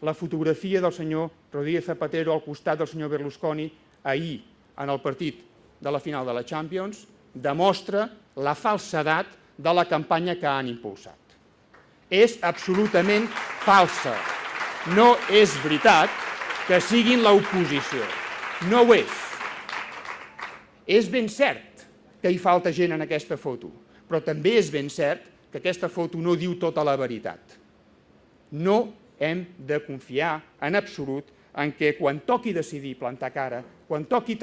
la fotografia del senyor Rodríguez Zapatero al costat del senyor Berlusconi ahir en el partit de la final de la Champions demostra la falsedat de la campanya que han impulsat. És absolutament falsa. No és veritat que siguin l'oposició. No ho és. És ben cert que hi falta gent en aquesta foto, però també és ben cert que aquesta foto no diu tota la veritat. No hem de confiar en absolut en què quan toqui decidir plantar cara, quan toqui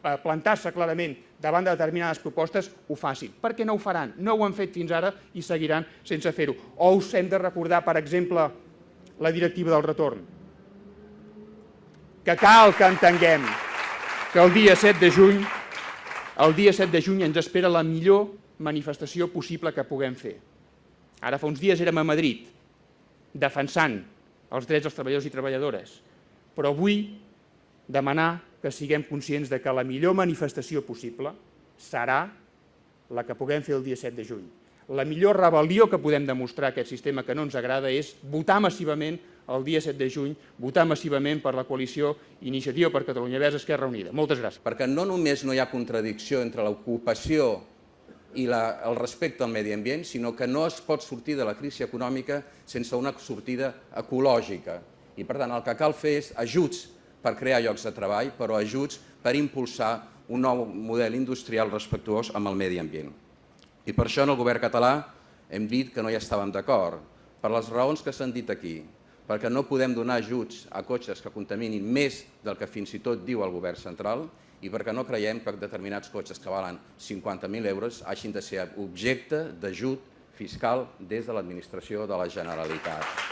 plantar-se clarament davant de determinades propostes, ho facin. Perquè no ho faran, no ho han fet fins ara i seguiran sense fer-ho. O us hem de recordar, per exemple, la directiva del retorn. Que cal que entenguem que el dia 7 de juny ens espera la millor manifestació possible que puguem fer. Ara fa uns dies érem a Madrid defensant els drets dels treballadors i treballadores, però vull demanar que siguem conscients que la millor manifestació possible serà la que puguem fer el dia 7 de juny. La millor rebel·lió que podem demostrar a aquest sistema que no ens agrada és votar massivament el dia 7 de juny, votar massivament per la coalició Iniciativa per Catalunya Verds Esquerra Unida. Moltes gràcies. Perquè no només no hi ha contradicció entre l'ocupació i el respecte al medi ambient, sinó que no es pot sortir de la crisi econòmica sense una sortida ecològica. I, per tant, el que cal fer és ajuts per crear llocs de treball, però ajuts per impulsar un nou model industrial respectuós amb el medi ambient. I per això en el govern català hem dit que no hi estàvem d'acord, per les raons que s'han dit aquí, perquè no podem donar ajuts a cotxes que contaminin més del que fins i tot diu el govern central i perquè no creiem que determinats cotxes que valen 50.000 euros hagin de ser objecte d'ajut fiscal des de l'administració de la Generalitat.